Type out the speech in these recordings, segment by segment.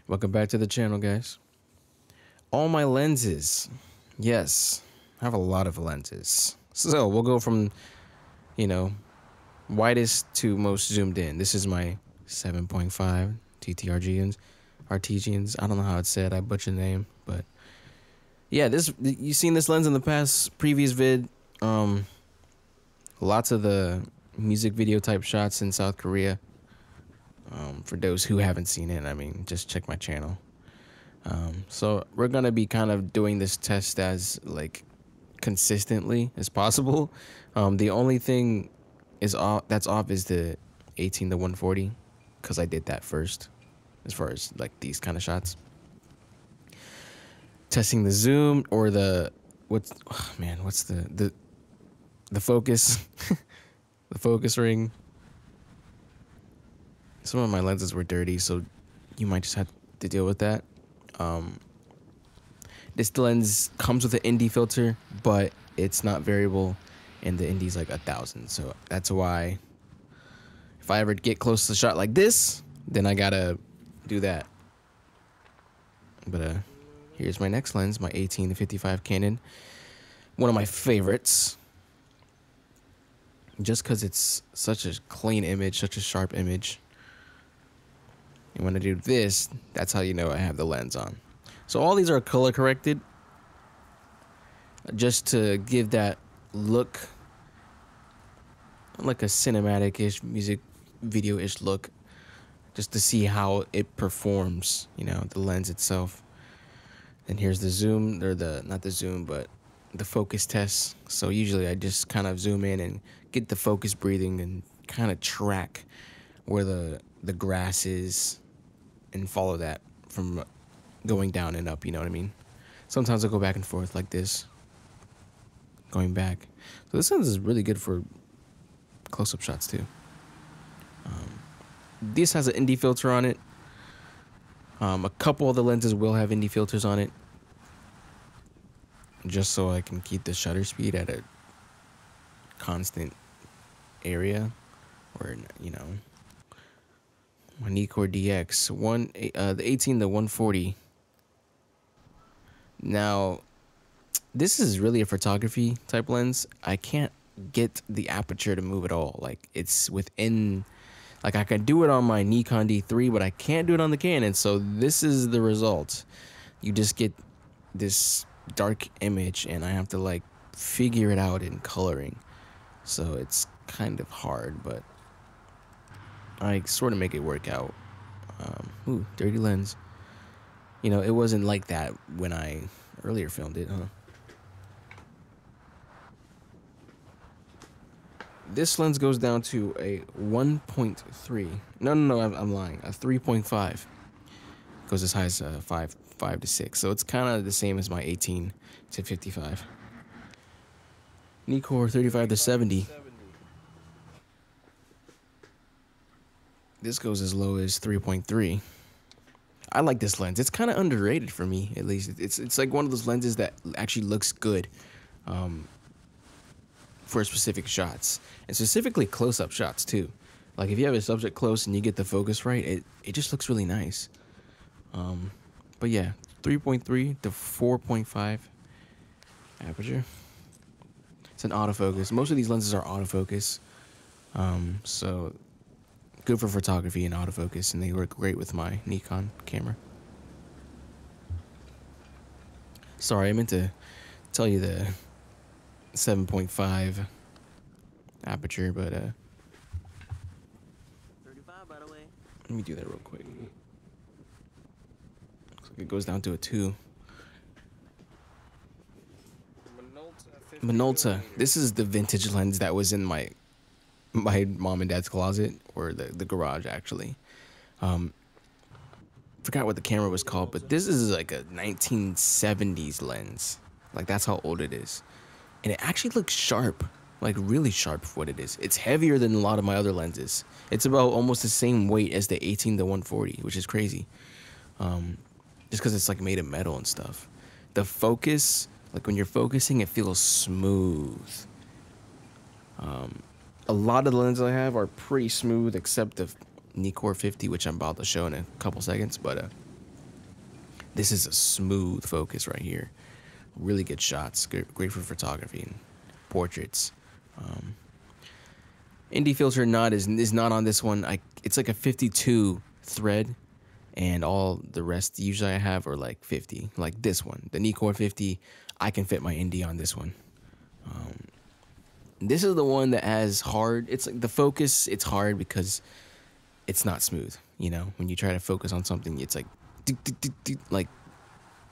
Welcome back to the channel, guys. All my lenses. Yes, I have a lot of lenses. So we'll go from, you know, widest to most zoomed in. This is my 7.5 TTRGNs, Artesians. I don't know how it's said. I butchered the name, but yeah, you've seen this lens in the past previous vid. Lots of the music video type shots in South Korea. For those who haven't seen it, I mean, just check my channel. So we're gonna be kind of doing this test as like consistently as possible. The only thing that's off is the 18 to 140 because I did that first as far as like these kind of shots. Testing the zoom or what's the focus the focus ring. Some of my lenses were dirty, so you might just have to deal with that. This lens comes with an ND filter, but it's not variable, and the ND is like 1,000. So that's why if I ever get close to a shot like this, then I gotta do that. But here's my next lens, my 18 to 55 Canon. One of my favorites, just because it's such a clean image, such a sharp image. And when I do this, that's how you know I have the lens on. So all these are color corrected just to give that look, like a cinematic-ish, music video-ish look, just to see how it performs, you know, the lens itself. And here's the zoom, or not the zoom, but the focus test. So usually I just kind of zoom in and get the focus breathing and kind of track where the grass is and follow that from going down and up, you know what I mean? Sometimes I'll go back and forth like this, going back. So this lens is really good for close-up shots too. This has an ND filter on it. A couple of the lenses will have ND filters on it, just so I can keep the shutter speed at a constant area, or, you know, my Nikkor DX the 18 to 140. Now, this is really a photography type lens. I can't get the aperture to move at all. Like, it's within, like, I can do it on my Nikon D3, but I can't do it on the Canon. So this is the result. You just get this dark image, and I have to like figure it out in coloring. So it's kind of hard, but I sort of make it work out. Ooh, dirty lens. You know, it wasn't like that when I earlier filmed it, huh? This lens goes down to a 1.3. No, I'm lying. A 3.5. Goes as high as 5 to 6. So it's kind of the same as my 18 to 55. Nikkor 35 to 70. This goes as low as 3.3. I like this lens. It's kind of underrated for me, at least. It's like one of those lenses that actually looks good for specific shots, and specifically close-up shots too. Like if you have a subject close and you get the focus right, it just looks really nice. But yeah, 3.3 to 4.5 aperture. It's an autofocus. Most of these lenses are autofocus, so good for photography and autofocus, and they work great with my Nikon camera. Sorry, I meant to tell you the 7.5 aperture, but 35, by the way. let me do that real quick. Looks like it goes down to a 2. Minolta. This is the vintage lens that was in my mom and dad's closet, or the garage actually. Forgot what the camera was called, but this is like a 1970s lens. Like that's how old it is. And it actually looks sharp, like really sharp for what it is. It's heavier than a lot of my other lenses. It's about almost the same weight as the 18 to 140, which is crazy. Just because it's like made of metal and stuff. The focus, like when you're focusing, it feels smooth. A lot of the lenses I have are pretty smooth, except the Nikkor 50, which I'm about to show in a couple seconds. But This is a smooth focus right here. Really good shots. Great for photography and portraits. ND filter is not on this one. It's like a 52 thread, and all the rest usually I have are like 50. Like this one, the Nikkor 50, I can fit my ND on this one. This is the one that has hard. It's like the focus. It's hard because it's not smooth. You know, when you try to focus on something, it's like like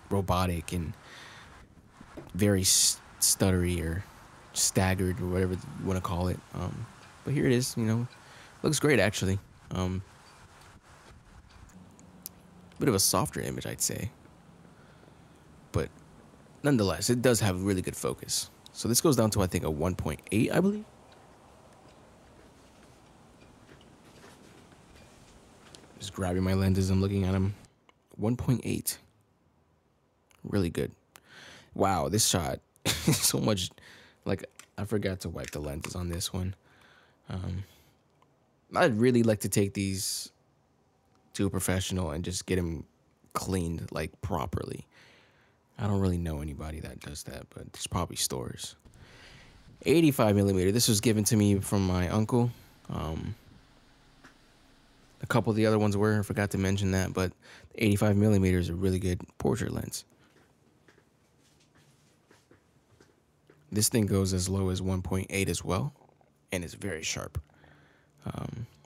robotic and very stuttery or staggered or whatever you want to call it. But here it is. You know, looks great actually. Bit of a softer image, I'd say, but nonetheless, it does have really good focus. So this goes down to, I think, a 1.8, I believe. Just grabbing my lenses, I'm looking at them. 1.8. Really good. Wow, this shot. So much, like, I forgot to wipe the lenses on this one. I'd really like to take these to a professional and just get them cleaned, like, properly. I don't really know anybody that does that, but there's probably stores. 85 millimeter. This was given to me from my uncle. A couple of the other ones were. I forgot to mention that, but 85 millimeter is a really good portrait lens. This thing goes as low as 1.8 as well, and it's very sharp.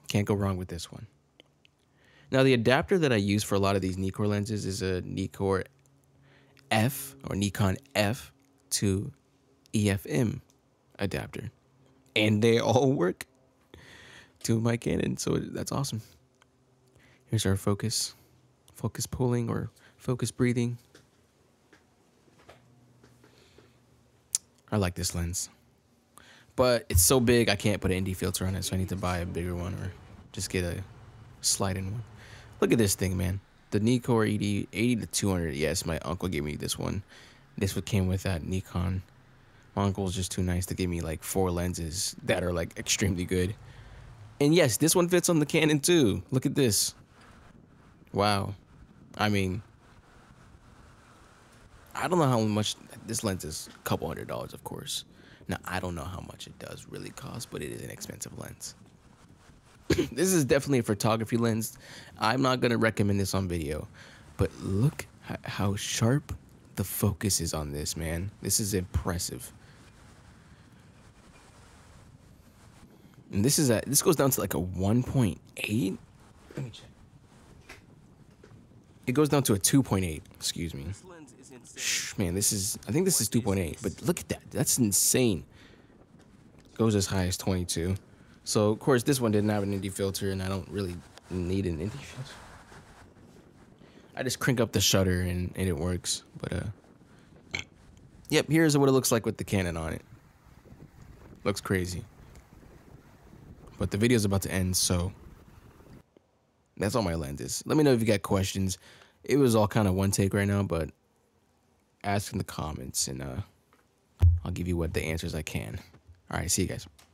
Can't go wrong with this one. Now, the adapter that I use for a lot of these Nikkor lenses is a Nikkor F or Nikon F to EFM adapter, and they all work to my Canon, so that's awesome. Here's our focus pulling or focus breathing. I like this lens, but it's so big I can't put an ND filter on it, so I need to buy a bigger one or just get a slide-in one. Look at this thing, man. The Nikkor 80 to 200. Yes, my uncle gave me this one. This one came with that Nikon. My uncle was just too nice to give me like 4 lenses that are like extremely good. And yes, this one fits on the Canon too. Look at this. Wow. I mean, I don't know how much this lens is. A couple $100, of course. Now, I don't know how much it does really cost, but it is an expensive lens. This is definitely a photography lens. I'm not going to recommend this on video, but look how sharp the focus is on this, man. This is impressive. And this goes down to like a 1.8. Let me check. It goes down to a 2.8. Excuse me. Man, I think this is 2.8, but look at that. That's insane. Goes as high as 22. So, of course, this one didn't have an ND filter, and I don't really need an ND filter. I just crank up the shutter, and it works. But, yep, here's what it looks like with the Canon on it. Looks crazy. But the video's about to end, so that's all my lenses. Let me know if you got questions. It was all kind of one take right now, but ask in the comments, and I'll give you what the answers I can. All right, see you guys.